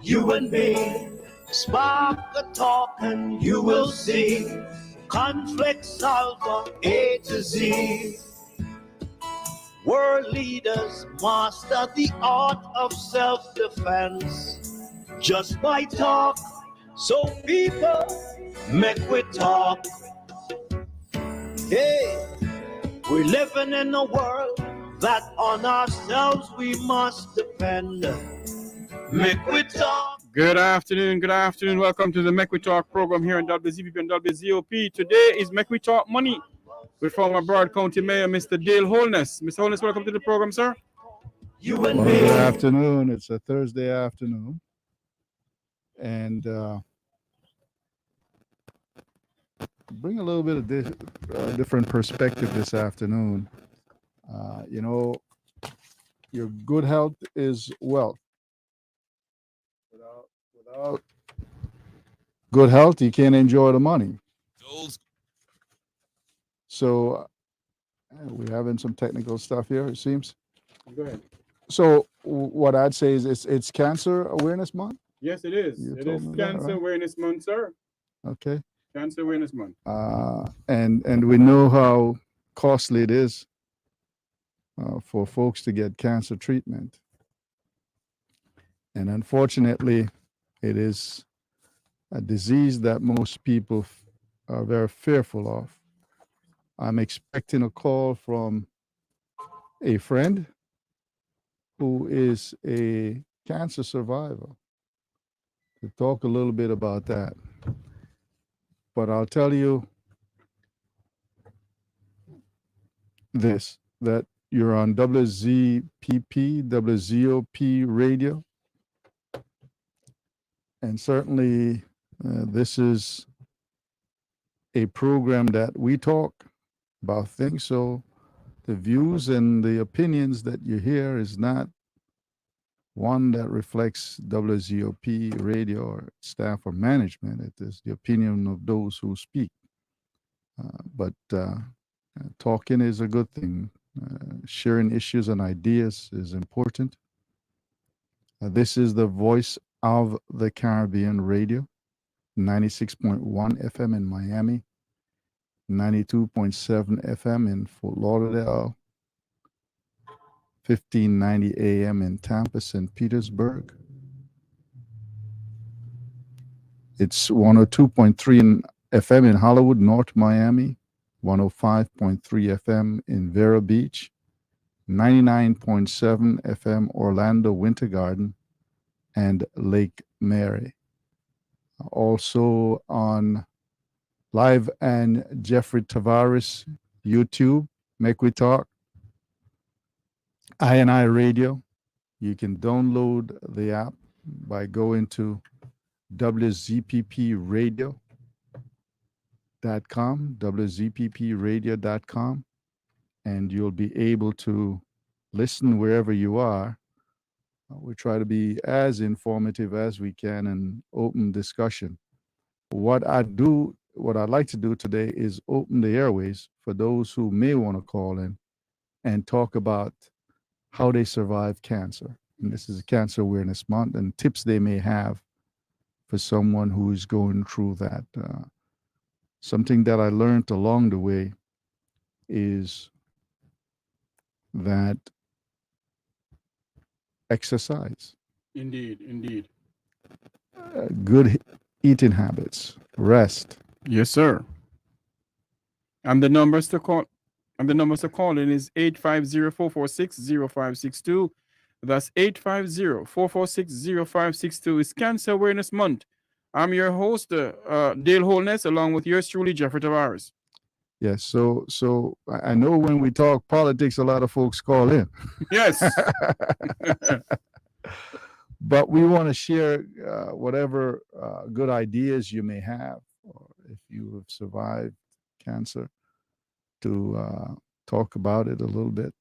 You and me, spark a talk and you will see. Conflict solver A to Z. World leaders master the art of self-defense just by talk. So people, make we talk. Hey, we're living in a world that on ourselves we must depend. Make we talk. Good afternoon. Welcome to the Make We Talk program here on WZPP and WZOP. Today is Make We Talk Money with former Broward County Mayor, Mr. Dale Holness. Mr. Holness, welcome to the program, sir. Well, good afternoon. It's a Thursday afternoon. And bring a little bit of different perspective this afternoon. Your good health is wealth. Without good health, you can't enjoy the money. So we're having some technical stuff here, it seems. Go ahead. So what I'd say is it's Cancer Awareness Month. Yes, it is. It is Cancer Awareness Month, sir. Okay. Cancer Awareness Month. And we know how costly it is for folks to get cancer treatment. And unfortunately, it is a disease that most people are very fearful of. I'm expecting a call from a friend who is a cancer survivor to talk a little bit about that. But I'll tell you this, that you're on WZPP, WZOP radio. And certainly this is a program that we talk about things. So the views and the opinions that you hear is not one that reflects WZOP radio or staff or management. It is the opinion of those who speak. But talking is a good thing. Sharing issues and ideas is important. This is the Voice of the Caribbean radio, 96.1 FM in Miami, 92.7 FM in Fort Lauderdale, 1590 AM in Tampa, St. Petersburg. It's 102.3 FM in Hollywood, North Miami, 105.3 FM in Vero Beach, 99.7 FM Orlando Winter Garden, and Lake Mary. Also on Live and Jeffrey Tavares YouTube, Make We Talk, I Radio. You can download the app by going to WZPPradio.com, WZPPradio.com, and you'll be able to listen wherever you are. We try to be as informative as we can and open discussion. What I'd like to do today is open the airways for those who may want to call in and talk about how they survive cancer. And this is a Cancer Awareness Month, and tips they may have for someone who is going through that. Something that I learned along the way is that exercise. Indeed. Good eating habits, rest. Yes, sir. And the numbers to call in is 850-446-0562. That's 850-446-0562. It's Cancer Awareness Month. I'm your host, Dale Holness, along with yours truly, Jeffrey Tavares. Yes, so I know when we talk politics, a lot of folks call in. Yes. But we want to share whatever good ideas you may have, or if you have survived cancer, to talk about it a little bit.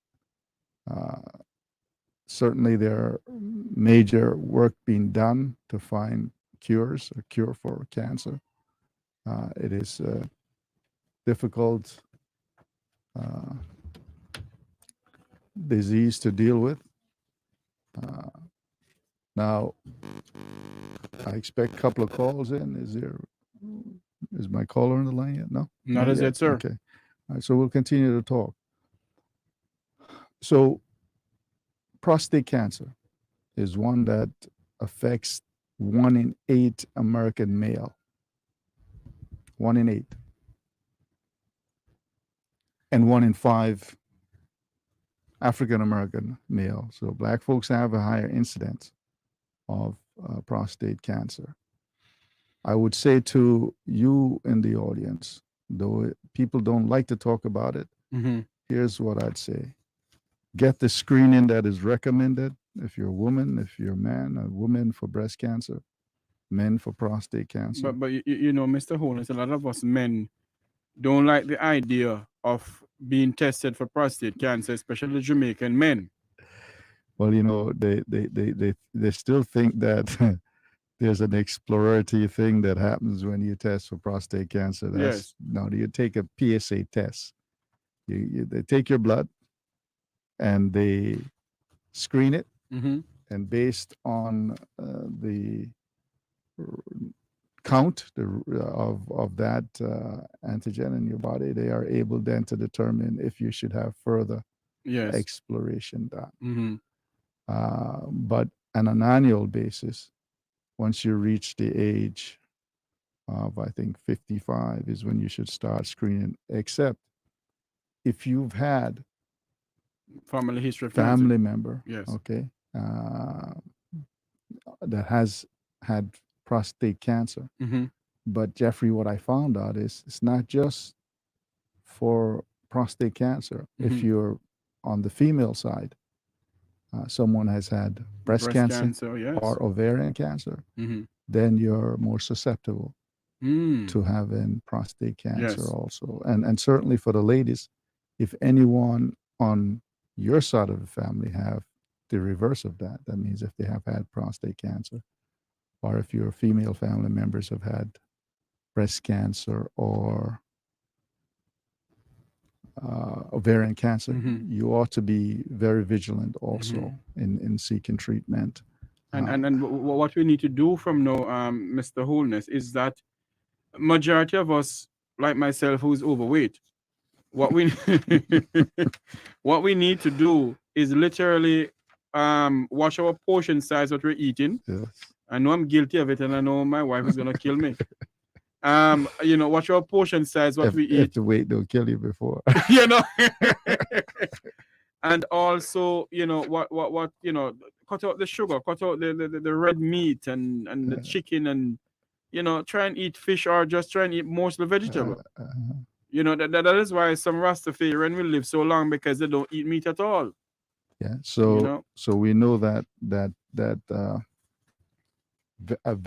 Certainly there are major work being done to find a cure for cancer. It is difficult disease to deal with. Now, I expect a couple of calls in. Is my caller on the line yet? No, Not as yet, sir. Okay. All right, so we'll continue to talk. So, prostate cancer is one that affects 1 in 8 American male. 1 in 8. And 1 in 5 African American male. So black folks have a higher incidence of prostate cancer. I would say to you in the audience, though people don't like to talk about it, here's what I'd say. Get the screening that is recommended. If you're a woman, if you're a man, a woman for breast cancer, men for prostate cancer. But you know, Mr. Holness, a lot of us men don't like the idea of being tested for prostate cancer, especially Jamaican men. Well, you know, they still think that there's an exploratory thing that happens when you test for prostate cancer. Yes. No, you take a PSA test. They take your blood and they screen it, and based on the count of that antigen in your body, they are able then to determine if you should have further exploration done. But on an annual basis, once you reach the age of, I think, 55 is when you should start screening, except if you've had family history of family member, yes, okay, that has had prostate cancer. But Jeffrey, what I found out is it's not just for prostate cancer. If you're on the female side, someone has had breast cancer yes, or ovarian cancer, then you're more susceptible to having prostate cancer also. And certainly for the ladies, if anyone on your side of the family have the reverse of that, that means if they have had prostate cancer, or if your female family members have had breast cancer or ovarian cancer, you ought to be very vigilant also in seeking treatment. And what we need to do from now, Mr. Holness, is that majority of us, like myself, who's overweight, what we what we need to do is literally watch our portion size, what we're eating. Yes. I know I'm guilty of it, and I know my wife is gonna kill me. You know, watch our portion size, what we eat. If the weight don't kill you before. You know. And also, you know, what you know, cut out the sugar, cut out the red meat and the chicken, and you know, try and eat fish or just try and eat mostly vegetable. You know, that is why some Rastafarian will live so long, because they don't eat meat at all. Yeah. So, you know? So we know that a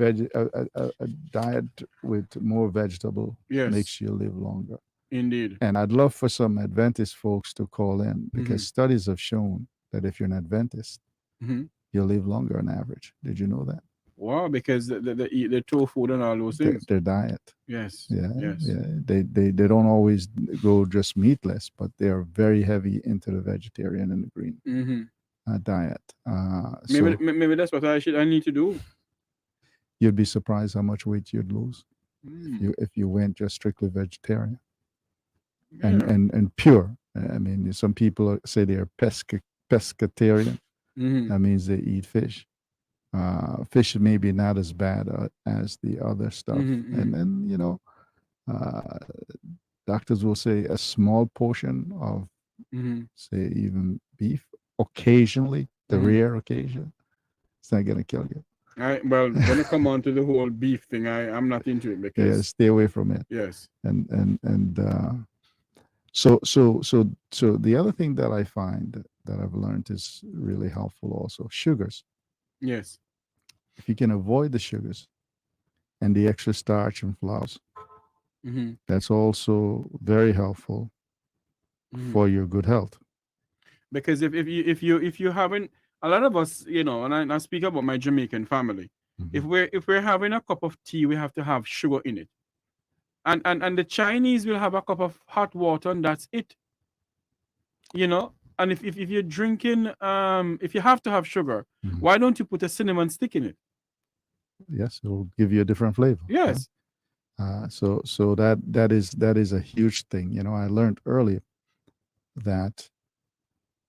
diet with more vegetable makes you live longer. Indeed. And I'd love for some Adventist folks to call in, because studies have shown that if you're an Adventist, you'll live longer on average. Did you know that? Wow, because they eat the tofu and all those things. Their diet. Yes. Yeah. Yes. Yeah. They don't always go just meatless, but they're very heavy into the vegetarian and the green diet. Maybe that's what I need to do. You'd be surprised how much weight you'd lose if you went just strictly vegetarian and pure. I mean, some people say they're pescatarian. That means they eat fish. Fish may be not as bad as the other stuff. And then, you know, doctors will say a small portion of, say, even beef, occasionally, the rare occasion, it's not going to kill you. All right, well, when it come on to the whole beef thing, I'm not into it, because stay away from it. Yes. So the other thing that I find that I've learned is really helpful also, sugars. Yes. If you can avoid the sugars and the extra starch and flours, that's also very helpful for your good health. Because if you haven't, a lot of us, you know, and I speak about my Jamaican family, if we're having a cup of tea, we have to have sugar in it. And the Chinese will have a cup of hot water, and that's it. You know, And if you're drinking, if you have to have sugar, Mhm. why don't you put a cinnamon stick in it? Yes, it will give you a different flavor. Yes. So that is a huge thing. You know, I learned early that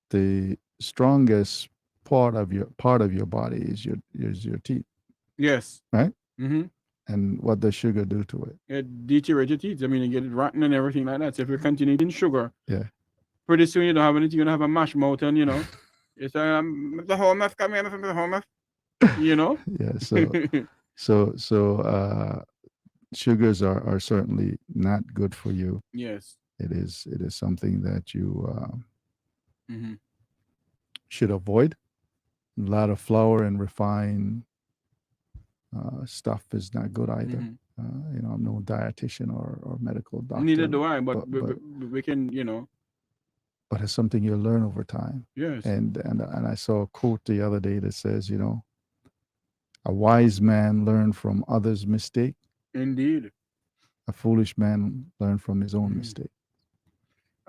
the strongest part of your body is your teeth, Yes. right? Mm-hmm. And what does sugar do to it? It deteriorates your teeth. I mean, you get it rotten and everything like that. So if you continue eating sugar, Yeah. pretty soon you don't have anything. You're gonna have a mash mouth, and you know, it's the Holness coming from the Holness. You know. Yeah. So sugars are certainly not good for you. Yes. It is something that you Mm-hmm. should avoid. A lot of flour and refined stuff is not good either. Mm-hmm. You know, I'm no dietitian or medical doctor. Neither do I, but but we can, you know. but it's something you learn over time. Yes. And I saw a quote the other day that says, you know, a wise man learned from others' mistake. Indeed. A foolish man learned from his own Mhm. mistake.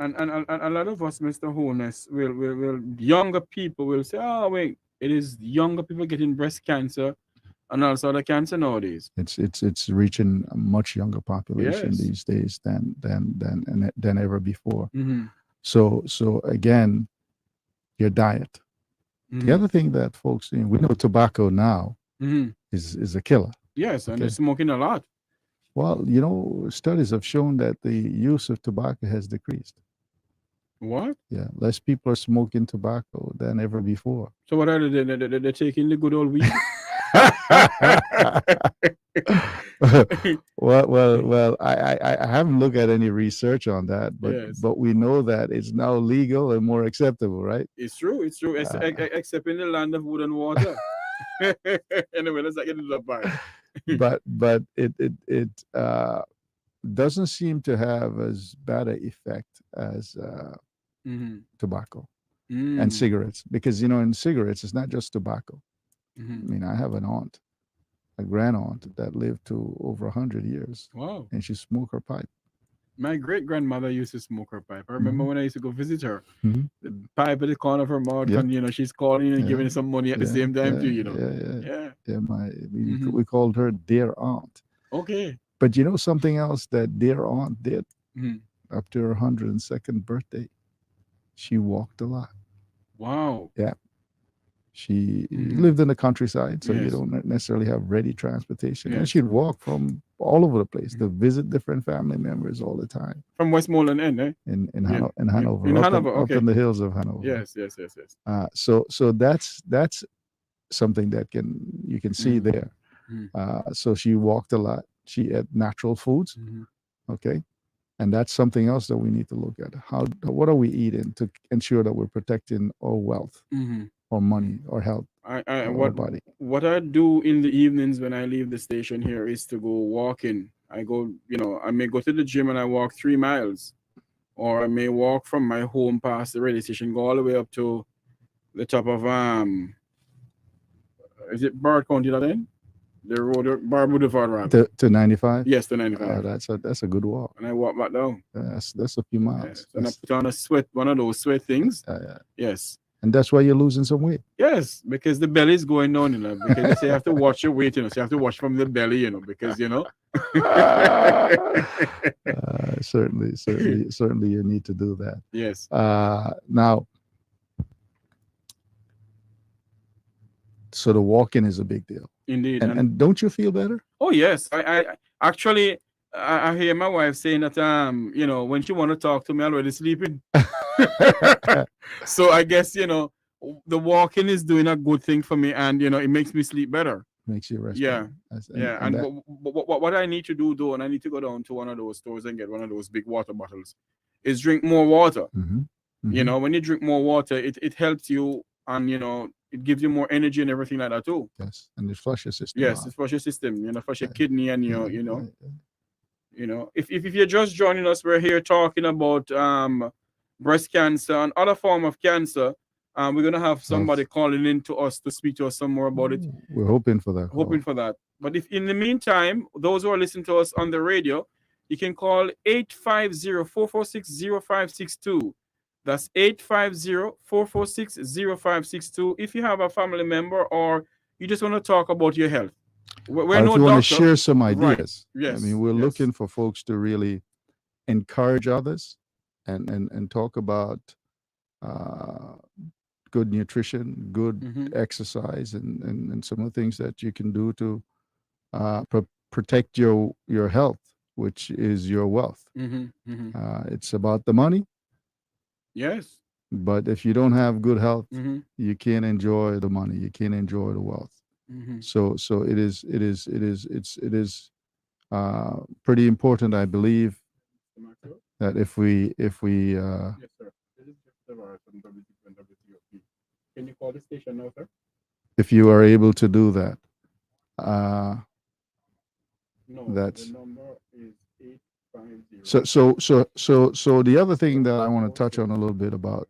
And a lot of us, Mr. Holness, will younger people will say, oh wait, it is younger people getting breast cancer and also the cancer nowadays. It's reaching a much younger population Yes. these days than ever before. Mm-hmm. So again, your diet. Mm-hmm. The other thing that folks, you know, we know tobacco now Mm-hmm. is a killer. Yes, and Okay. they're smoking a lot. Well, you know, studies have shown that the use of tobacco has decreased. What? Yeah, less people are smoking tobacco than ever before. So what are they? They're taking the good old weed. well, I haven't looked at any research on that, but Yes. but we know that it's now legal and more acceptable, right? It's true. It's true. Except in the land of wood and water. Anyway, let's not get into that part. But it doesn't seem to have as bad an effect as Mm-hmm. tobacco Mm-hmm. and cigarettes, because you know in cigarettes it's not just tobacco. I Mm-hmm. mean, I have an aunt, a grand aunt that lived to over 100 years, Wow. and she smoked her pipe. My great grandmother used to smoke her pipe. I remember when I used to go visit her. Mhm. The pipe at the corner of her mouth, Yeah. and you know, she's calling and Yeah. giving some money at the same time too, you know. Yeah. Yeah. Mhm. We called her dear aunt. Okay. But you know something else that dear aunt did Mhm. up to her 102nd birthday? She walked a lot. Wow. She Mhm. lived in the countryside, so you Yes. don't necessarily have ready transportation. And Yes. she'd walk from all over the place to visit different family members all the time From Westmoreland End, eh? in Yeah. Hanover, In up Hanover, up okay. in the hills of Hanover. Yes. So that's something that you can see Mhm. there. So she walked a lot. She ate natural foods. Mhm. Okay. And that's something else that we need to look at. What are we eating to ensure that we're protecting our wealth Mhm. or money or health I or our body? what I do in the evenings when I leave the station here is to go walking. I go, you know, I may go to the gym and I walk 3 miles, or I may walk from my home past the radio station, go all the way up to the top of is it Broward County that end? The road, Broward Boulevard, rather. To 95? Yes, to 95. That's a good walk. And I walk back down. That's a few miles. Yes. And I put on one of those sweat things. Yes. And that's why you're losing some weight. Yes, because the belly is going down, you know, because they say you have to watch your weight, you know, so you have to watch from the belly, you know, because, you know. Certainly you need to do that. Yes. Now, so the walking is a big deal. Indeed. And don't you feel better? Oh, yes. I actually, I hear my wife saying that, you know, when she want to talk to me, I'm already sleeping. So I guess, you know, the walking is doing a good thing for me, and, you know, it makes me sleep better. Makes you rest. Yeah. better. And what I need to do, though, and I need to go down to one of those stores and get one of those big water bottles, is drink more water. You know, when you drink more water, it helps you, and, you know, it gives you more energy and everything like that too. Yes, and it flushes your system. Yes, it flushes your system, you know, flush your kidney, and you know, if you're just joining us, we're here talking about breast cancer and other form of cancer. We're gonna have somebody calling in to us to speak to us some more about it. We're hoping for that. Hoping for that. But if in the meantime, those who are listening to us on the radio, you can call 850-446-0562. That's 850-446-0562. If you have a family member or you just want to talk about your health. We're Or if no you want to doctor. share some Right. ideas. Yes. I mean, we're yes. looking for folks to really encourage others and talk about good nutrition, good Mhm. exercise, and some of the things that you can do to protect your health, which is your wealth. Mhm. Mhm. It's about the money, Yes. but if you don't have good health, Mhm. you can't enjoy the money. You can't enjoy the wealth. Mhm. So it is pretty important, I believe, that if we Yes, sir. This is just the wire from WTP and WTOP. Can you call the station now, sir? if you are able to do that, uh, No, that's the number is 850. so the other thing that I want to touch on a little bit about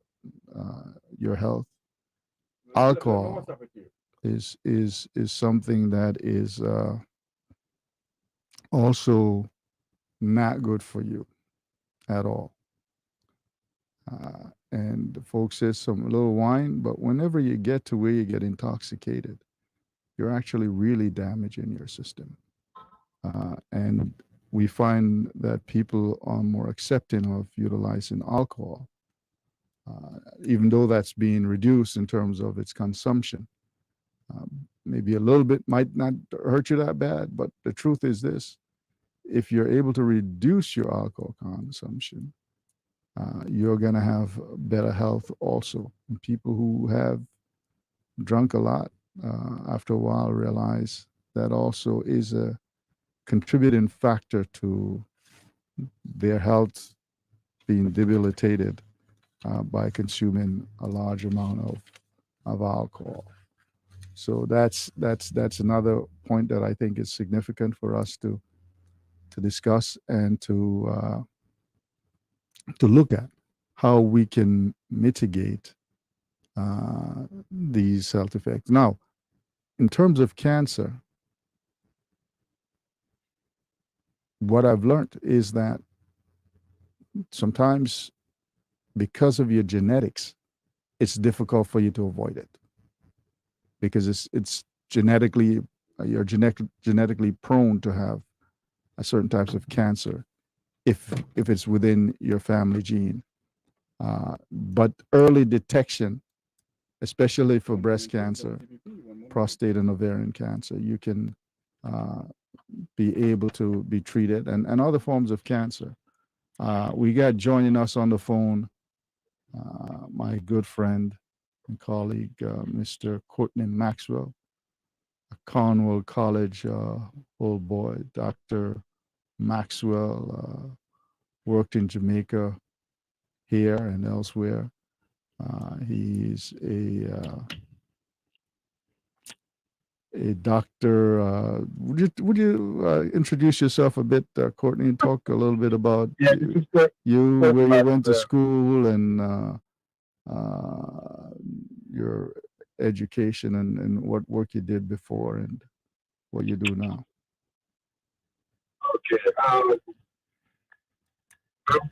your health, alcohol is something that is also not good for you at all. And folks says some little wine, but whenever you get to where you get intoxicated, you're actually really damaging your system. And we find that people are more accepting of utilizing alcohol, even though that's being reduced in terms of its consumption. Maybe a little bit might not hurt you that bad, but the truth is this: if you're able to reduce your alcohol consumption, you're going to have better health also. And people who have drunk a lot after a while realize that also is a contributing factor to their health being debilitated by consuming a large amount of alcohol. So that's another point that I think is significant for us to discuss and to look at how we can mitigate these health effects. Now, in terms of cancer, what I've learned is that sometimes because of your genetics, it's difficult for you to avoid it because it's genetically you're genetically prone to have a certain types of cancer if it's within your family gene. But early detection, especially for breast cancer, prostate and ovarian cancer, you can be able to be treated and other forms of cancer. We got joining us on the phone my good friend and colleague, Mr. Courtney Maxwell, a Cornwall College old boy. Dr. Maxwell worked in Jamaica, here and elsewhere. He's a doctor. Would you introduce yourself a bit, Courtney, and talk a little bit about you where you went to school and your education and what work you did before and what you do now? Okay. I'm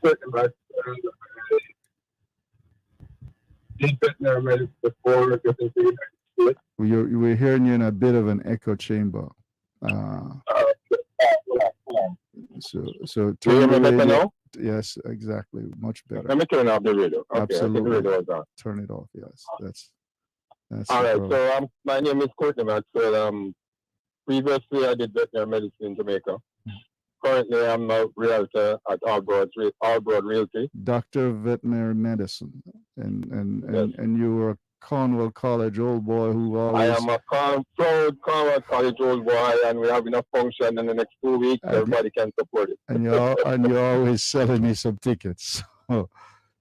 certain about did veterinary medicine before getting to the United States. We're hearing you in a bit of an echo chamber. So turn the radio. Now? Yes, exactly. Much better. Let me turn off the radio. Okay, Absolutely. I think the radio is on. Turn it off. Yes, that's all right. So my name is Courtney Maxwell. Previously I did veterinary medicine in Jamaica. Currently I'm a realtor at All Broad Realty. Doctor of Veterinary Medicine, and yes. and you were a Cornwall College old boy who always. I am a proud Cornwall College old boy, and we're having a function in the next 2 weeks. Everybody can support it. And you're always selling me some tickets. I'm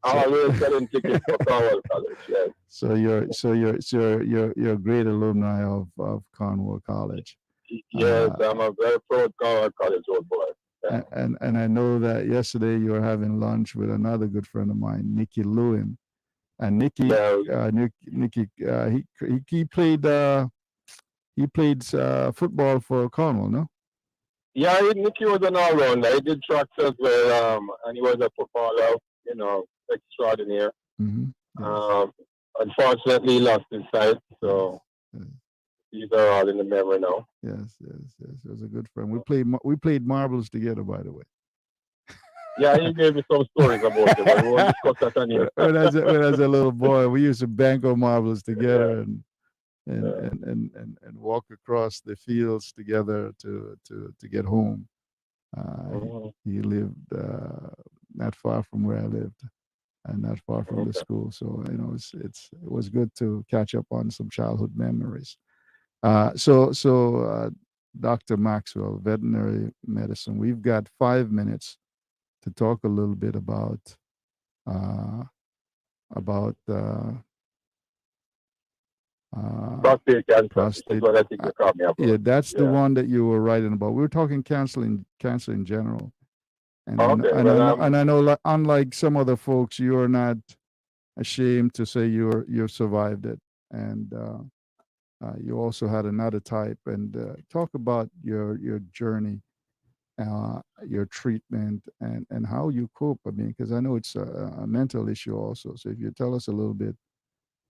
always selling tickets for Cornwall College. Yes. So you're a great alumni of Cornwall College. Yes, I'm a very proud Cornwall College old boy. Yeah. And I know that yesterday you were having lunch with another good friend of mine, Nicky Lewin. And Nicky, he played football for Cornwall, no? Yeah, Nicky was an all-rounder. He did tracks as well, and he was a footballer, extraordinary. Mm-hmm. Yes. Unfortunately, he lost his sight, so Yes. these are all in the memory now. Yes. He was a good friend. We played marbles together, by the way. Yeah, he gave me some stories about it, but we won't discuss that on here. when I was a little boy, we used to bank on marbles together Yeah. and walk across the fields together to get home. Mhm. He lived not far from where I lived, and not far from the Okay. school. So it was good to catch up on some childhood memories. Dr. Maxwell, veterinary medicine. We've got 5 minutes to talk a little bit about about Prostate cancer is prostate. what I think you called me about. Yeah, that's the Yeah. one that you were writing about. We were talking cancer in general, and Okay, I know, like, unlike some other folks, you are not ashamed to say you survived it, and you also had another type. And talk about your journey, your treatment, and how you cope. I mean, because I know it's a mental issue also. So if you tell us a little bit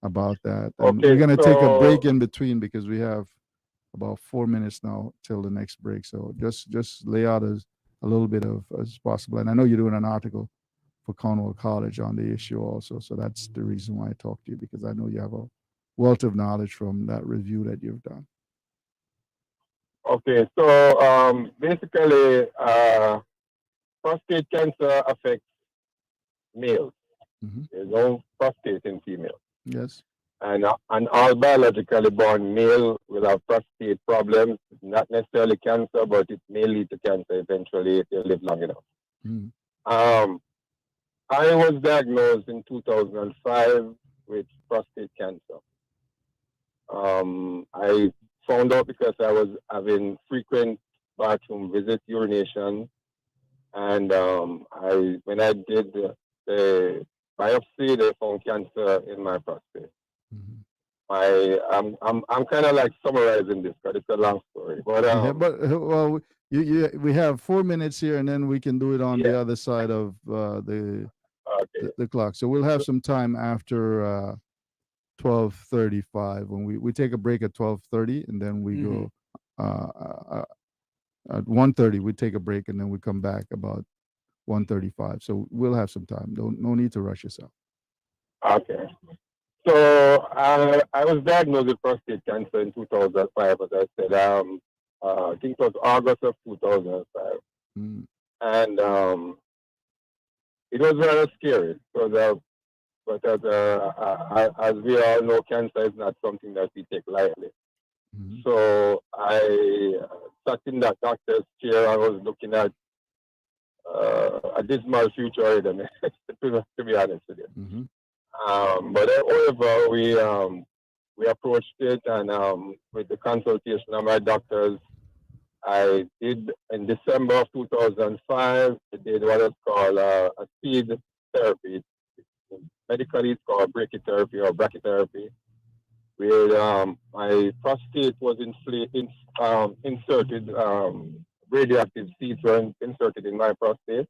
about that, and we're okay, going to take a break so in between because we have about 4 minutes now till the next break. So just lay out as a little bit of as possible. And I know you're doing an article for Cornwall College on the issue also. So that's the reason why I talked to you, because I know you have a wealth of knowledge from that review that you've done. okay, so basically, prostate cancer affects males. Mm-hmm. There's no prostate in females. Yes. And all biologically born male will have prostate problems, not necessarily cancer, but it may lead to cancer eventually if they live long enough. Mm-hmm. I was diagnosed in 2005 with prostate cancer. I found out because I was having frequent bathroom visit, urination, and when I did the biopsy, they found cancer in my prostate. Mm-hmm. I'm kind of like summarizing this because it's a long story, but Yeah, but well, we have 4 minutes here, and then we can do it on the other side of okay, the clock. So we'll have some time after 12:35 when we take a break at 12:30, and then we go at 1:30. We take a break, and then we come back about 1:35. So we'll have some time. No need to rush yourself. okay. So I was diagnosed with prostate cancer in 2005, as I said. I think it was August of 2005, and it was very scary because, but as we all know, cancer is not something that we take lightly. Mm-hmm. So I sat in that doctor's chair. I was looking at a dismal future ahead of me, to be honest with you. Mm-hmm. But however, we approached it, and with the consultation of my doctors, I did in December of 2005. I did what is called a speed therapy. Medically, it's called brachytherapy or brachytherapy, where my prostate was inserted. Radioactive seeds were inserted in my prostate,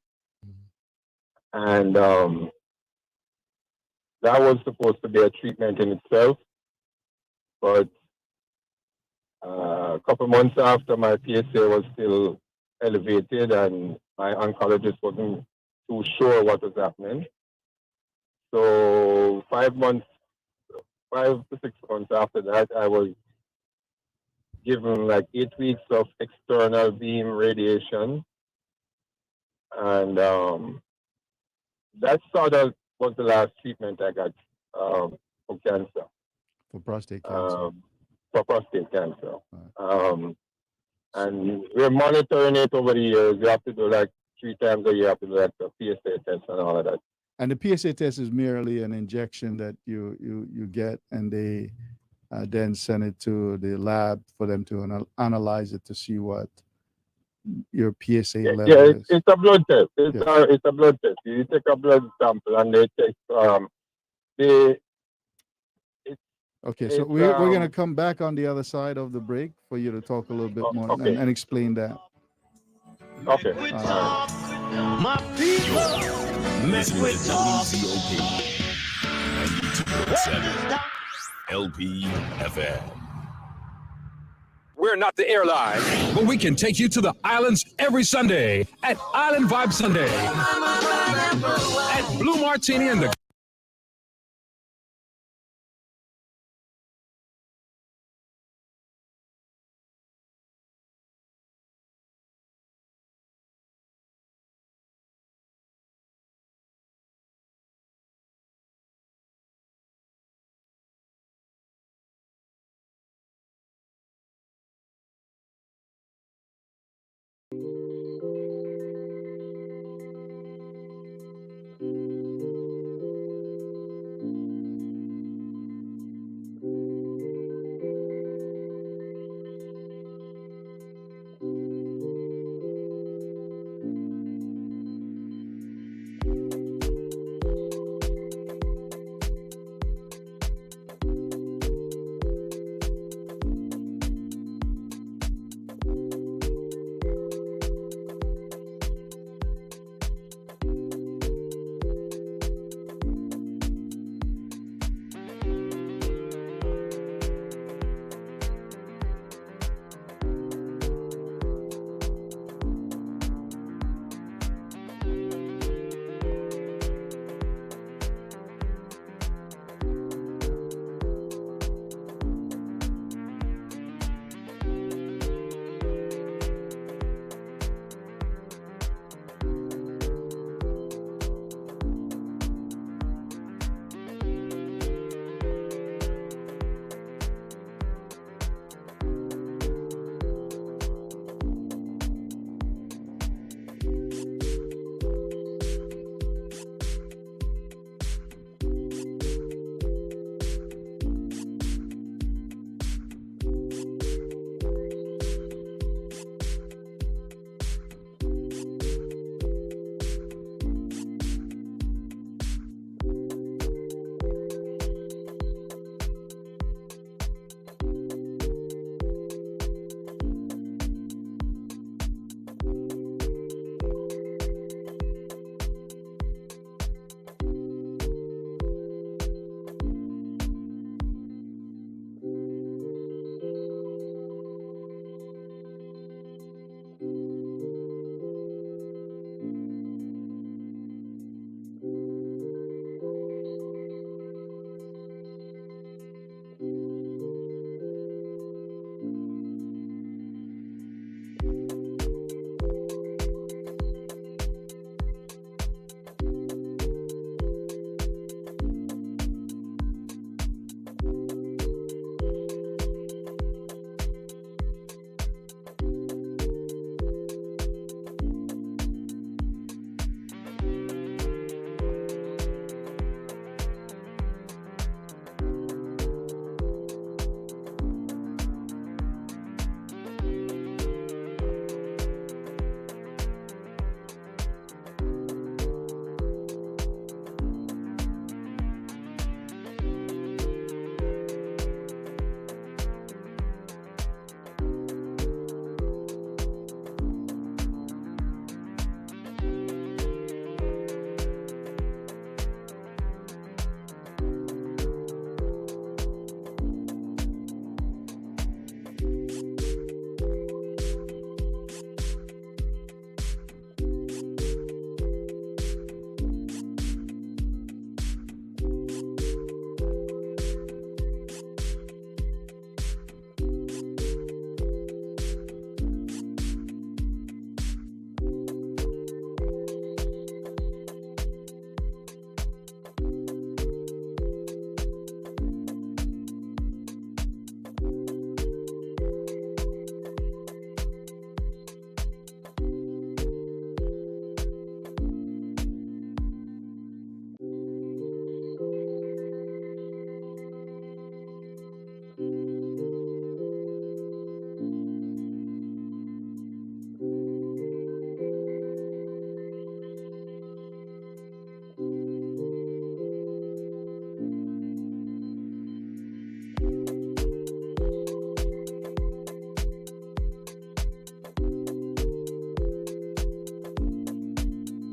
and that was supposed to be a treatment in itself. But a couple months after, my PSA was still elevated, and my oncologist wasn't too sure what was happening. So 5 to 6 months after that, I was given like 8 weeks of external beam radiation, and that sort of was the last treatment I got for cancer. For prostate cancer. For prostate cancer. And we're monitoring it over the years. You have to do like 3 times a year, you have to do like a PSA test and all of that. And the PSA test is merely an injection that you get, and they then send it to the lab for them to analyze it to see what your PSA level is. It's a blood test. It's a blood test. You take a blood sample and they take Okay, so we're going to come back on the other side of the break for you to talk a little bit more and explain that. Okay. My people, make we talk. 92.7 LPFM. We're not the airline, but we can take you to the islands every Sunday at Island Vibe Sunday at Blue Martini and the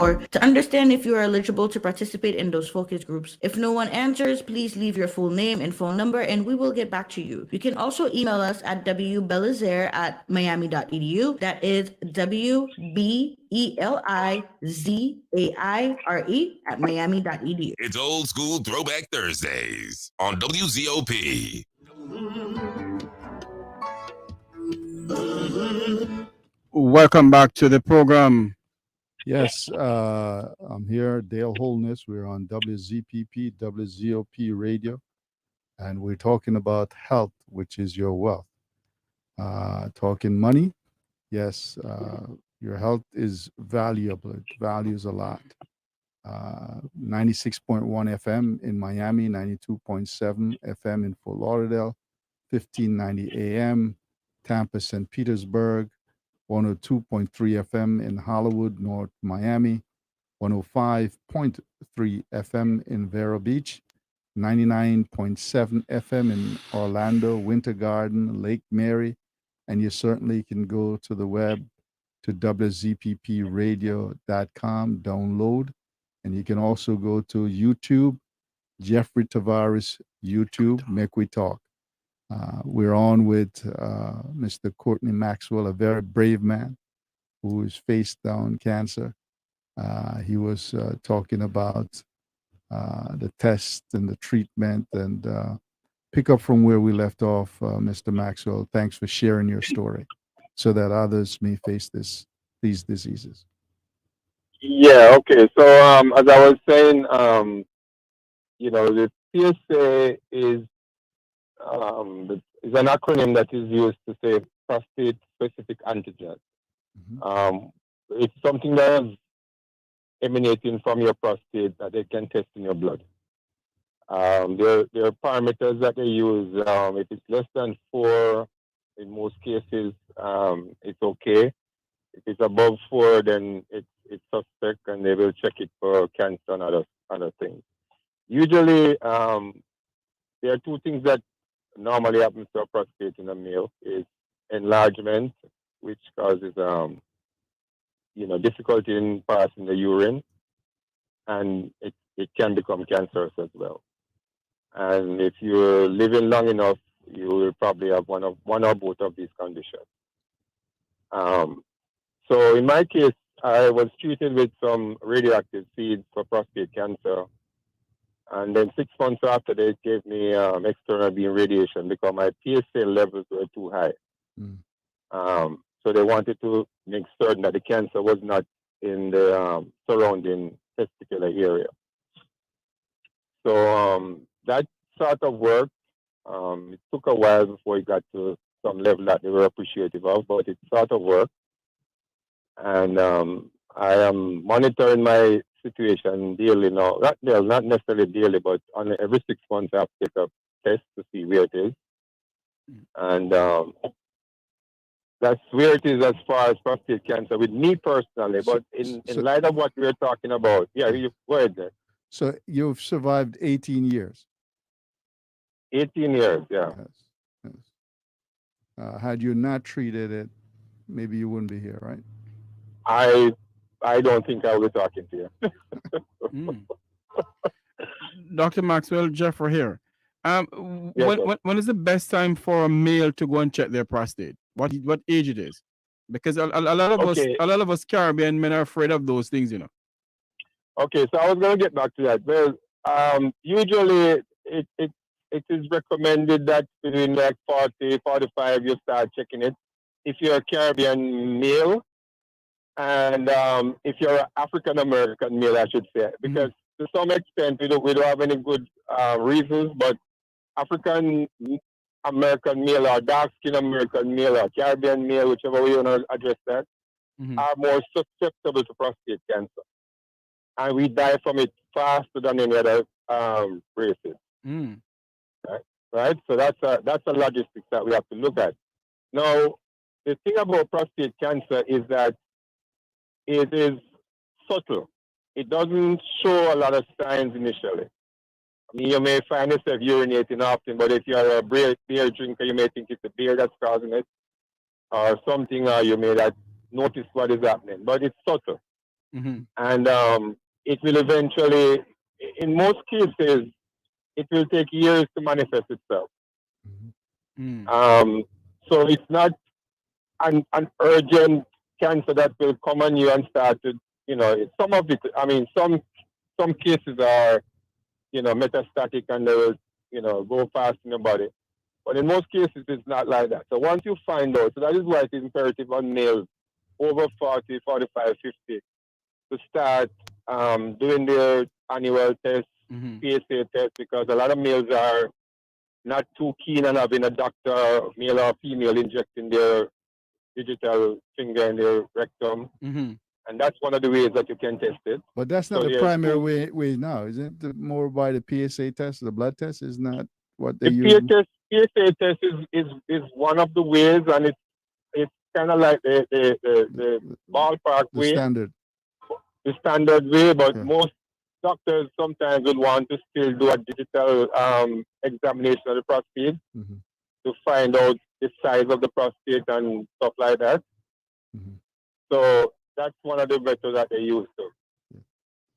or to understand if you are eligible to participate in those focus groups. If no one answers, please leave your full name and phone number and we will get back to you. You can also email us at wbelizaire@miami.edu. That is WBELIZAIRE It's old school throwback Thursdays on WZOP. Welcome back to the program. Yes, I'm here, Dale Holness. We're on WZPP, WZOP radio, and we're talking about health, which is your wealth. Talking money, yes, your health is valuable. It values a lot. 96.1 FM in Miami, 92.7 FM in Fort Lauderdale, 1590 AM, Tampa, St. Petersburg, 102.3 FM in Hollywood, North Miami, 105.3 FM in Vero Beach, 99.7 FM in Orlando, Winter Garden, Lake Mary, and you certainly can go to the web to wzppradio.com, download, and you can also go to YouTube, Jeffrey Tavares YouTube, Make We Talk. We're on with Mr. Courtney Maxwell, a very brave man who has faced down cancer. He was talking about the test and the treatment, and pick up from where we left off, Mr. Maxwell. Thanks for sharing your story so that others may face these diseases. Yeah, okay. So as I was saying, the PSA is an acronym that is used to say prostate specific antigen. Mm-hmm. It's something that is emanating from your prostate that they can test in your blood. There are parameters that they use. If it's less than 4, in most cases, it's okay. If it's above 4, then it's suspect, and they will check it for cancer and other things. Usually, there are two things that normally happens to a prostate in a male: is enlargement, which causes difficulty in passing the urine, and it can become cancerous as well. And if you're living long enough, you will probably have one or both of these conditions. So in my case, I was treated with some radioactive seeds for prostate cancer. And then 6 months after, they gave me external beam radiation because my PSA levels were too high. So they wanted to make certain that the cancer was not in the surrounding testicular area. So that sort of worked. It took a while before it got to some level that they were appreciative of, but it sort of worked. And I am monitoring my situation daily now. Not necessarily daily, but every 6 months I have to take a test to see where it is. And that's where it is as far as prostate cancer with me personally. But in light of what we're talking about, you go ahead there. So you've survived 18 years. 18 years, yeah. Yes. Had you not treated it, maybe you wouldn't be here, right? I don't think I will be talking to you. Dr. Maxwell, Jeff, we're here. Yes, when is the best time for a male to go and check their prostate? What age it is? Because a lot of us Caribbean men are afraid of those things, you know. Okay, so I was going to get back to that. Well, usually it is recommended that between like 40, 45 you start checking it. If you're a Caribbean male, and if you're an African American male, I should say, because to some extent we don't have any good reasons, but African American male or dark skin American male or Caribbean male, whichever way you want to address that, are more susceptible to prostate cancer, and we die from it faster than any other races. Right? So that's a logistics that we have to look at. Now, the thing about prostate cancer is that it is subtle. It doesn't show a lot of signs initially. I mean, you may find yourself urinating often, but if you're a beer drinker, you may think it's the beer that's causing it, or something, or you may not notice what is happening. But it's subtle. and it will eventually, in most cases, it will take years to manifest itself. So it's not an urgent cancer that will come on you and start to, some of it, I mean, some cases are, metastatic and they will, go fast in the body. But in most cases, it's not like that. So once you find out, so that is why it is imperative on males over 40, 45, 50 to start doing their annual test, PSA test, because a lot of males are not too keen on having a doctor, male or female, injecting their digital finger in their rectum. And that's one of the ways that you can test it. But that's not the primary way now, isn't it? More by the PSA test, the blood test is not what they use. PSA test is one of the ways, and it's kind of like the ballpark way. The standard way, but most doctors sometimes will want to still do a digital examination of the prostate to find out the size of the prostate and stuff like that. So that's one of the methods that they use too.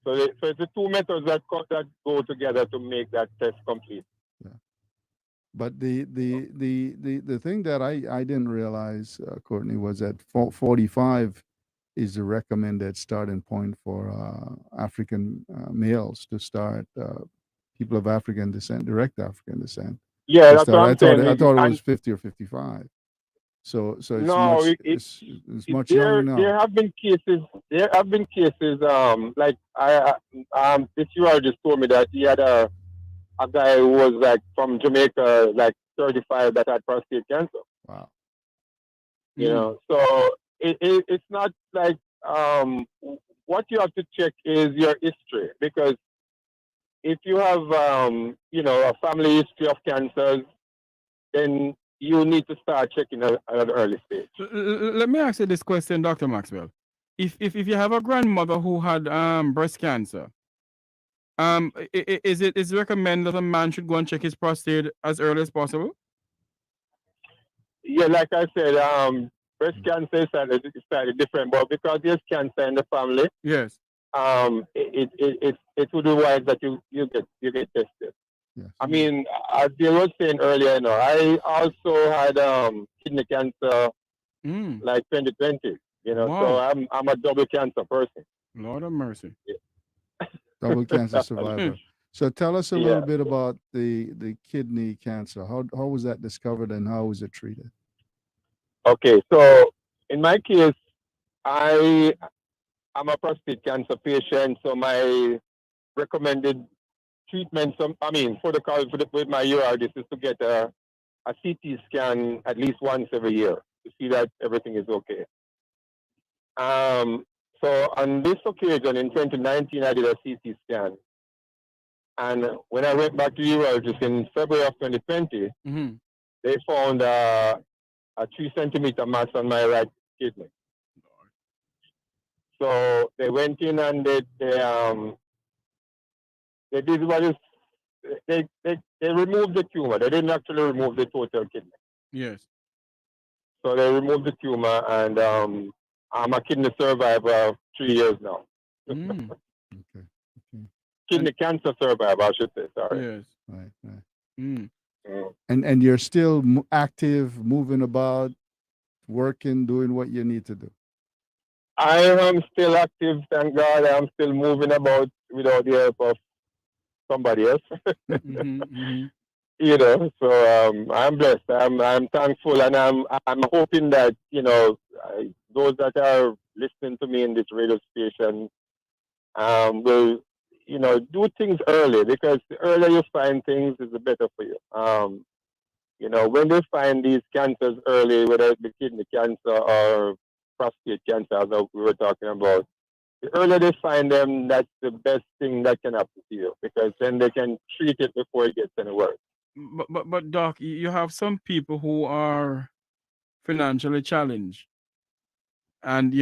So it's the two methods that go together to make that test complete. But the thing that I didn't realize, Courtney, was that 45 is the recommended starting point for African males to start, people of African descent, direct African descent. Yeah, that's what I'm saying. I thought it was 50 or 55. So it's much younger now. There have been cases. Like this urologist told me that he had a guy who was like from Jamaica, like 35, that had prostate cancer. Wow. You know, so it's not like what you have to check is your history, because if you have a family history of cancers, then you need to start checking at an early stage. Let me ask you this question, Dr. Maxwell. If you have a grandmother who had breast cancer, is it recommended that a man should go and check his prostate as early as possible? Yeah, like I said, breast cancer is slightly different, but because there's cancer in the family, yes, it would be wise that you get tested. Yes. I mean, as you were saying earlier, I also had kidney cancer like 2020. Wow. So I'm a double cancer person. Lord of mercy. Yeah. Double cancer survivor. So tell us a little bit about the kidney cancer. How was that discovered and how was it treated? Okay, so in my case, I'm a prostate cancer patient, so my recommended treatment, with my urologist, is to get a CT scan at least once every year to see that everything is okay. So on this occasion in 2019, I did a CT scan. And when I went back to urologist in February of 2020, they found a 3 centimeter mass on my right kidney. So they went in and they did what is they removed the tumor. They didn't actually remove the total kidney. Yes. So they removed the tumor, and I'm a kidney survivor of 3 years now. Okay. Kidney cancer survivor, I should say. Sorry. Yes. Right. And you're still active, moving about, working, doing what you need to do. I am still active, thank God. I'm still moving about without the help of somebody else. So I'm blessed. I'm thankful, and I'm hoping that those that are listening to me in this radio station will do things early, because the earlier you find things, is the better for you. When they find these cancers early, whether it be kidney cancer or prostate cancer, as we were talking about, the earlier they find them, that's the best thing that can happen to you, because then they can treat it before it gets any worse. But Doc, you have some people who are financially challenged, and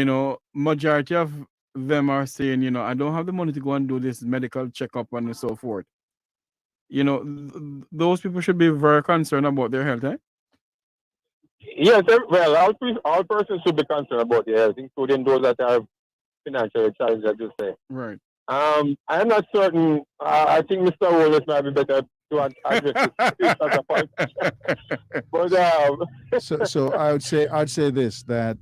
majority of them are saying, I don't have the money to go and do this medical checkup and so forth. Those people should be very concerned about their health, eh? Yes, well, all persons should be concerned about their health, including those that are financial challenge, I just say. Right. I'm not certain. I think Mr. Wallace might be better to address this as a politician. But So I'd say this, that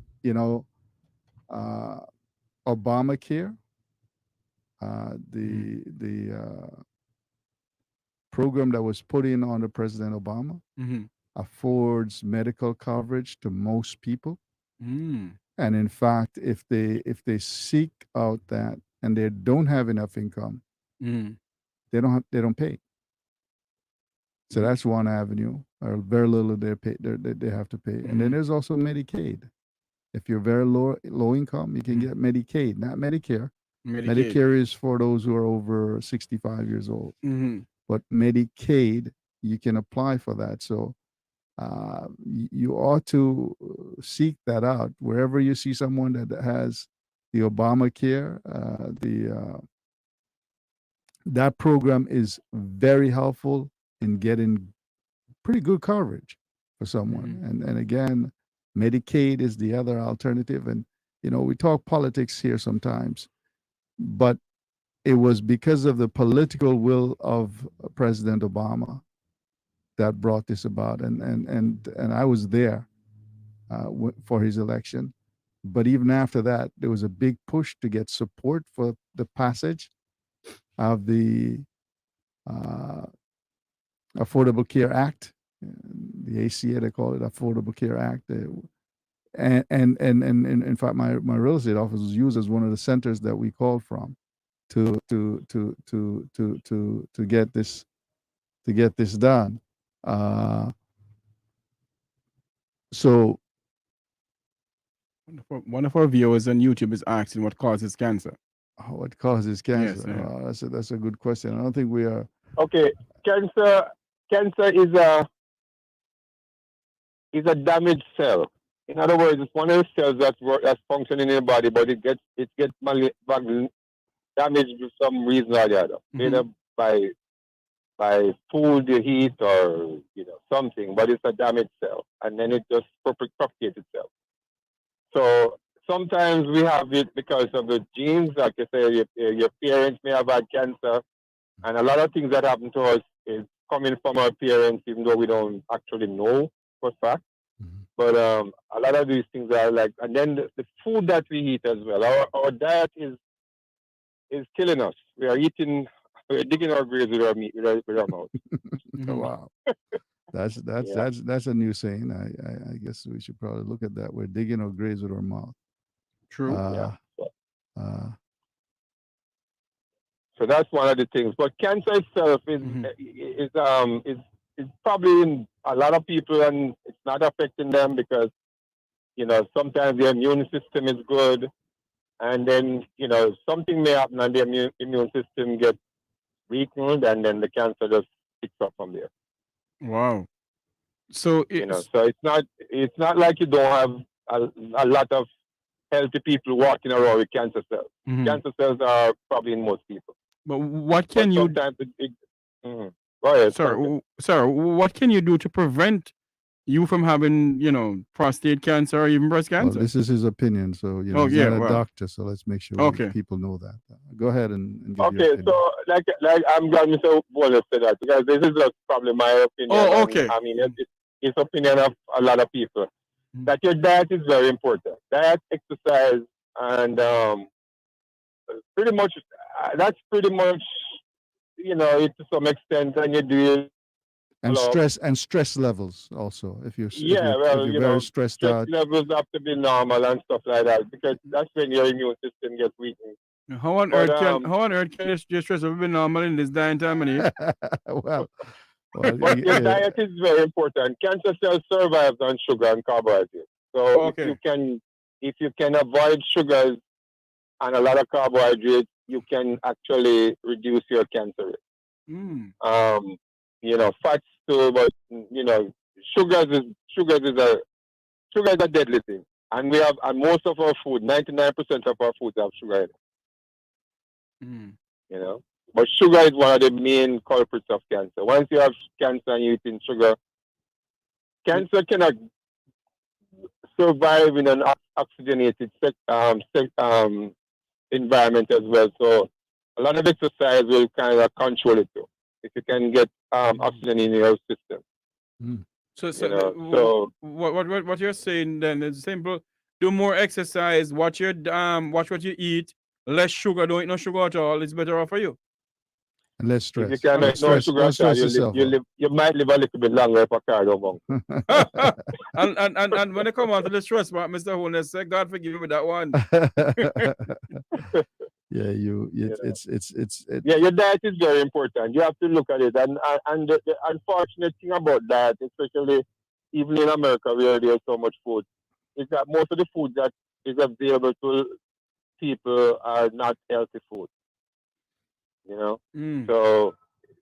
Obamacare, the program that was put in under President Obama, Mm-hmm. affords medical coverage to most people. Mm. And in fact, if they seek out that and they don't have enough income, Mm. they don't pay. So that's one avenue, or very little they have to pay. And then there's also Medicaid. If you're very low income, you can get Medicaid, not Medicare. Medicare is for those who are over 65 years old. Mm-hmm. But Medicaid, you can apply for that. So you ought to seek that out wherever you see someone that has the Obamacare. That program is very helpful in getting pretty good coverage for someone. And again, Medicaid is the other alternative. And we talk politics here sometimes, but it was because of the political will of President Obama that brought this about, and I was there for his election. But even after that, there was a big push to get support for the passage of the Affordable Care Act, the ACA, they call it Affordable Care Act. And in fact, my real estate office was used as one of the centers that we called from to get this done. So one of our viewers on YouTube is asking what causes cancer. What causes cancer? Yes, That's a good question. I don't think we are. Okay, cancer is a damaged cell. In other words, it's one of the cells that's functioning in the body, but it gets damaged for some reason or the other, either by food, the heat, or something. But it's a damaged cell, and then it just propagates itself. So sometimes we have it because of the genes. Like you say, your parents may have had cancer, and a lot of things that happen to us is coming from our parents, even though we don't actually know for a fact. But a lot of these things are like, and then the food that we eat as well. Our diet is killing us. We're digging our graves with our mouth. Oh, wow. That's a new saying. I guess we should probably look at that. We're digging our graves with our mouth. True. So that's one of the things. But cancer itself is probably in a lot of people, and it's not affecting them because sometimes their immune system is good, and then something may happen and their immune system gets weakened, and then the cancer just picks up from there. Wow. So so it's not like you don't have a lot of healthy people walking around with cancer cells. Cancer cells are probably in most people. But what can you? Go ahead, sir, what can you do to prevent you from having, prostate cancer or even breast cancer? Well, this is his opinion, so he's not a doctor. So let's make sure people know that. Go ahead and give your opinion. So like I'm glad Mr. Wallace said that, because this is just probably my opinion. Oh, okay. I mean, it's opinion of a lot of people. That your diet is very important. Diet, exercise, and pretty much that's pretty much it to some extent, and you do it. And stress levels also. If you're very stressed out, levels have to be normal and stuff like that, because that's when your immune system gets weakened. How on earth can your stress level be normal in this day and time? Well, but your diet is very important. Cancer cells survive on sugar and carbohydrates. So if you can avoid sugars and a lot of carbohydrates, you can actually reduce your cancer rate. Fats too, but sugars is a deadly thing, and most of our food, 99% of our foods have sugar in it. But sugar is one of the main culprits of cancer. Once you have cancer and you're eating sugar, cancer cannot survive in an oxygenated environment as well. So a lot of exercise will kind of control it too. If you can get oxygen in your system, So, so what you're saying then is simple. Do more exercise. Watch what you eat. Less sugar. Don't eat no sugar at all. It's better off for you. And less if you stress. can Don't make no stress. sugar Don't at all, stress yourself. you might live a little bit longer if a car don't go. and when it come on to the stress part, Mr. Holness, say God forgive me with that one. Yeah, Yeah, your diet is very important. You have to look at it, and the unfortunate thing about that, especially even in America where there's so much food, is that most of the food that is available to people are not healthy food. So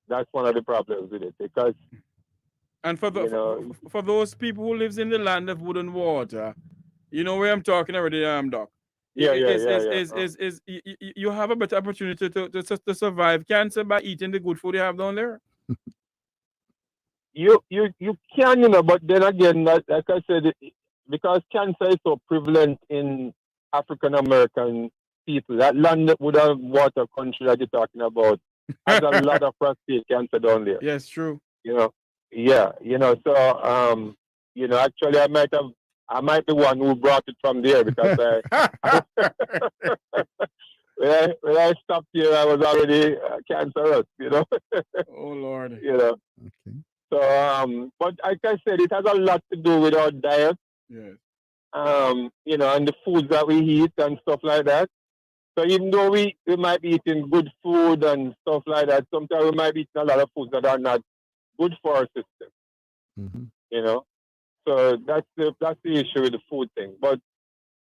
that's one of the problems with it, because and for for those people who lives in the land of wood and water, you know where I'm talking already, Doc. Yeah. You have a better opportunity to survive cancer by eating the good food you have down there. You can, but then again, like I said, because cancer is so prevalent in African American people, that land would have water country that you're talking about has a lot of prostate cancer down there. Yes, true. So actually I might be one who brought it from there, because when I stopped here, I was already cancerous, Oh Lord. Okay. So, but like I said, it has a lot to do with our diet. Yes. And the foods that we eat and stuff like that. So even though we might be eating good food and stuff like that, sometimes we might be eating a lot of foods that are not good for our system. So that's the issue with the food thing. But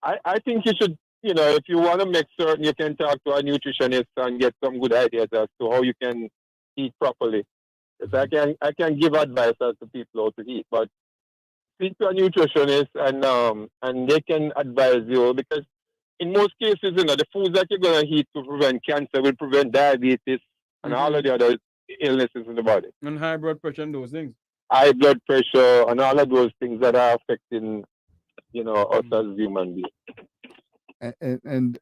I think you should, if you want to make certain, you can talk to a nutritionist and get some good ideas as to how you can eat properly. Because I can give advice as to people how to eat, but speak to a nutritionist and they can advise you, because in most cases, the foods that you're going to eat to prevent cancer will prevent diabetes and all of the other illnesses in the body. And high blood pressure and those things. High blood pressure and all of those things that are affecting, us as human beings. And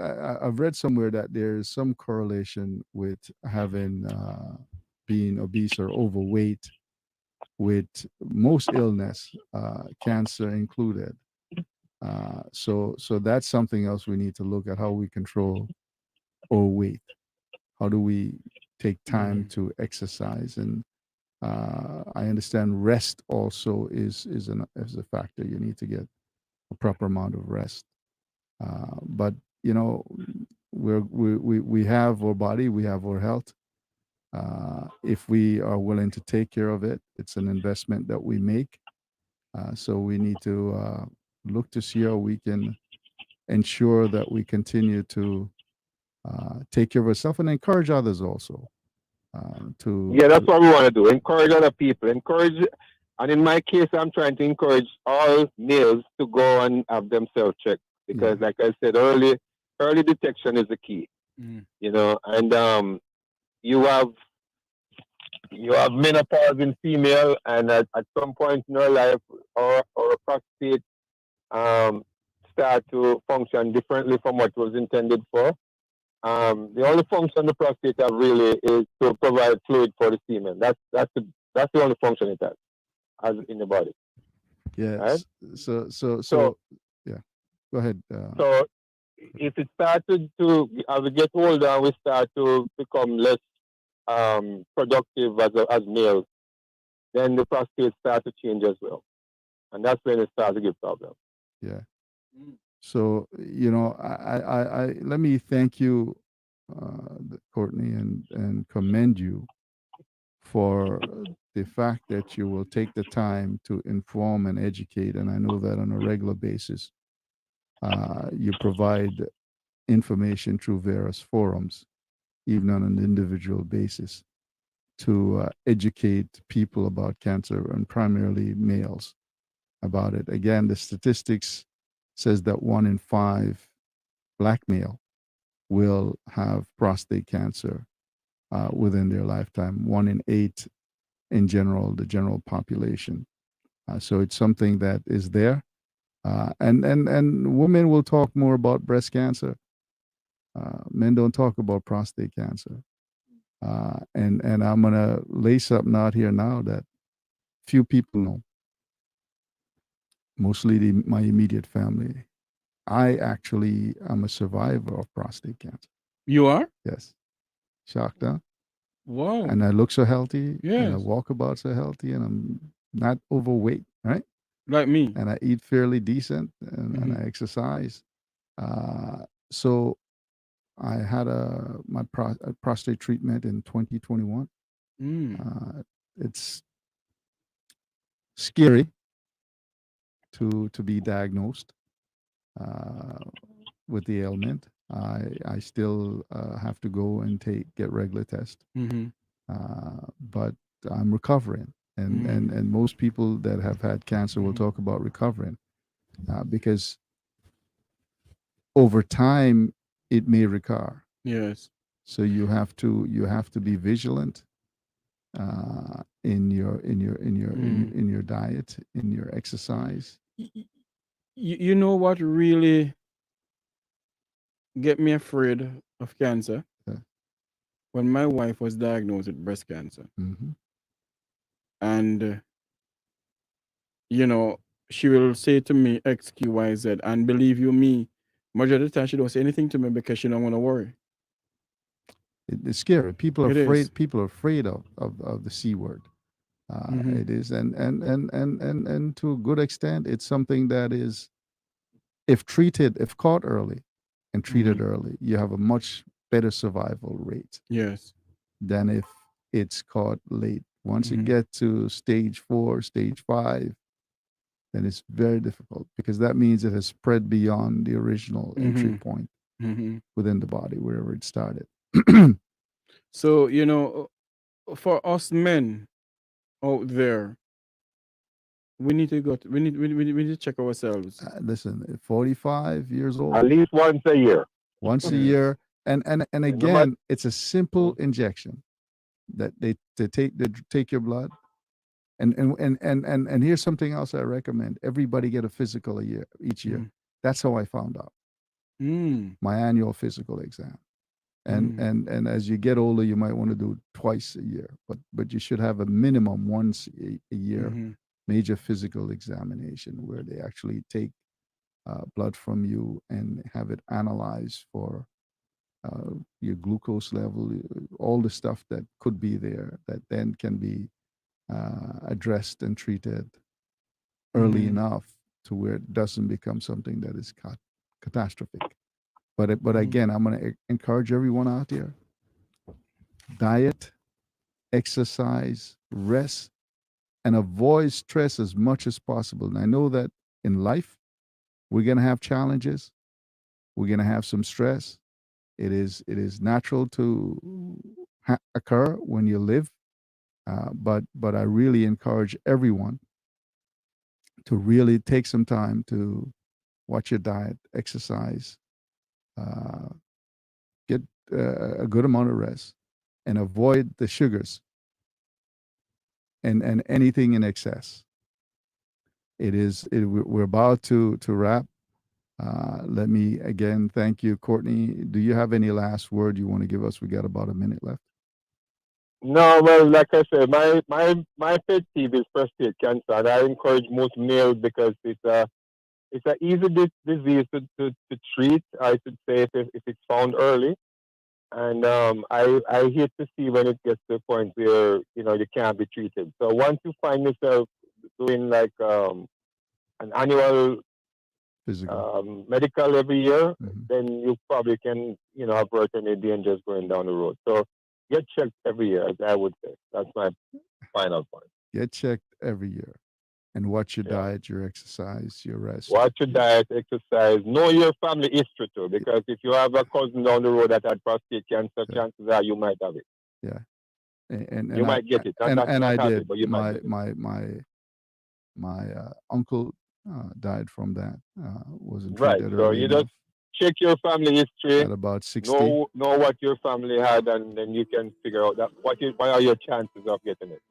I've read somewhere that there's some correlation with having being obese or overweight with most illness, cancer included. So that's something else we need to look at, how we control overweight. How do we take time to exercise? And I understand rest also is a factor. You need to get a proper amount of rest. But we have our body, we have our health. If we are willing to take care of it, it's an investment that we make. So we need to look to see how we can ensure that we continue to take care of ourselves and encourage others also. That's what we want to do. Encourage other people. And in my case, I'm trying to encourage all males to go and have themselves checked, because, like I said, early detection is the key. And you have menopause in female, and at some point in her life, or prostate start to function differently from what was intended for. The only function the prostate has really is to provide fluid for the semen. That's the only function it has in the body. Yes. Right? So yeah. Go ahead. So if it started to, as we get older, we start to become less productive as males, then the prostate starts to change as well, and that's when it starts to give problems. Yeah. So I let me thank you, Courtney, and commend you for the fact that you will take the time to inform and educate, and I know that on a regular basis you provide information through various forums, even on an individual basis, to educate people about cancer, and primarily males about it. Again, the statistics says that 1 in 5 Black male will have prostate cancer within their lifetime, 1 in 8 in general, the general population. So it's something that is there. And women will talk more about breast cancer. Men don't talk about prostate cancer. And I'm gonna lay something out here now that few people know. Mostly my immediate family. I actually am a survivor of prostate cancer. You are? Yes. Shocked, huh? Wow. And I look so healthy. And I Yes. walk about so healthy, and I'm not overweight, right? Like me. And I eat fairly decent, and I exercise. So I had my prostate treatment in 2021. It's scary to be diagnosed with the ailment. I still have to go and get regular tests, but I'm recovering. And most people that have had cancer will talk about recovering because over time it may recur. Yes. So you have to be vigilant in your diet, in your exercise. You know what really get me afraid of cancer? Yeah. When my wife was diagnosed with breast cancer. And she will say to me X, Q, Y, Z, and believe you me, majority of the time she don't say anything to me because she don't want to worry. It's scary. People are It afraid. is. People are afraid of the C word. It is, and to a good extent, it's something that is, if caught early, and treated early, you have a much better survival rate. Yes. Than if it's caught late. Once you get to stage 4, stage 5, then it's very difficult because that means it has spread beyond the original entry point within the body, wherever it started. So, for us men out there, we need to we need to check ourselves. Listen, 45 years old. At least once a year. Once a year. And again, it's a simple injection that they take your blood. And here's something else I recommend. Everybody get a physical each year. That's how I found out. My annual physical exam. And as you get older, you might want to do twice a year, but you should have a minimum once a year major physical examination where they actually take blood from you and have it analyzed for your glucose level, all the stuff that could be there that then can be addressed and treated early enough to where it doesn't become something that is catastrophic. But again, I'm going to encourage everyone out there: diet, exercise, rest, and avoid stress as much as possible. And I know that in life, we're going to have challenges. We're going to have some stress. It is natural to occur when you live. But I really encourage everyone to really take some time to watch your diet, exercise, get a good amount of rest, and avoid the sugars and anything in excess. We're about to wrap. Let me again thank you, Courtney. Do you have any last word you want to give us? We got about a minute left. No, well, like I said, my pet peeve is prostate cancer, and I encourage most males because it's an easy disease to treat. I should say if it's found early, and I hate to see when it gets to the point where you can't be treated. So once you find yourself doing like an annual physical medical every year, then you probably can avert any dangers going down the road. So get checked every year, as I would say. That's my final point. Get checked every year, and watch your diet, your exercise, your rest. Watch your diet, exercise. Know your family history too, because if you have a cousin down the road that had prostate cancer, chances are you might have it. Yeah, and you might get it. And I did. It, but you might my uncle died from that. Wasn't right. treated So early you enough. just check your family history. At about 60. Know what your family had, and then you can figure out that what are your chances of getting it.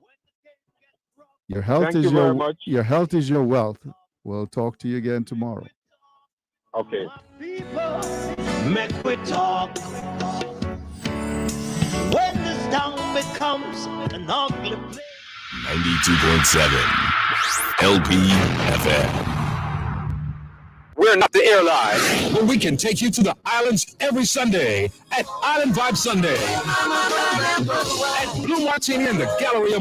Your health Thank you very much. Your health is your wealth. We'll talk to you again tomorrow. Okay. People make we talk. When this town becomes an ugly place. 92.7 LPFM. We're not the airline, but we can take you to the islands every Sunday at Island Vibe Sunday. At Blue Martini in the Gallery of